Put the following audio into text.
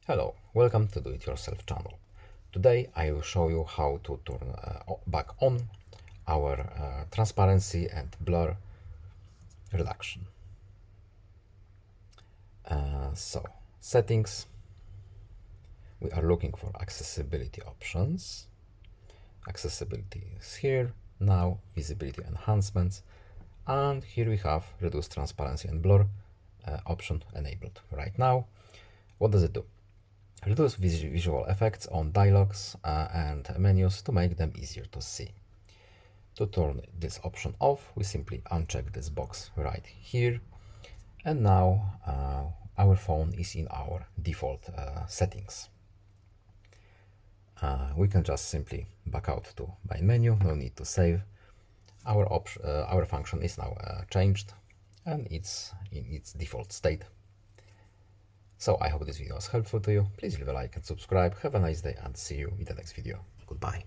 Hello, welcome to Do It Yourself channel. Today I will show you how to turn back on our transparency and blur reduction. Settings, we are looking for accessibility options. Accessibility is here, now visibility enhancements, and here we have reduce transparency and blur option enabled right now. What does it do? Reduce visual effects on dialogues and menus to make them easier to see. To turn this option off, we simply uncheck this box right here, and now our phone is in our default settings. We can just simply back out to main menu, no need to save. Our function is now changed and it's in its default state. So I hope this video was helpful to you. Please leave a like and subscribe. Have a nice day and see you in the next video. Goodbye.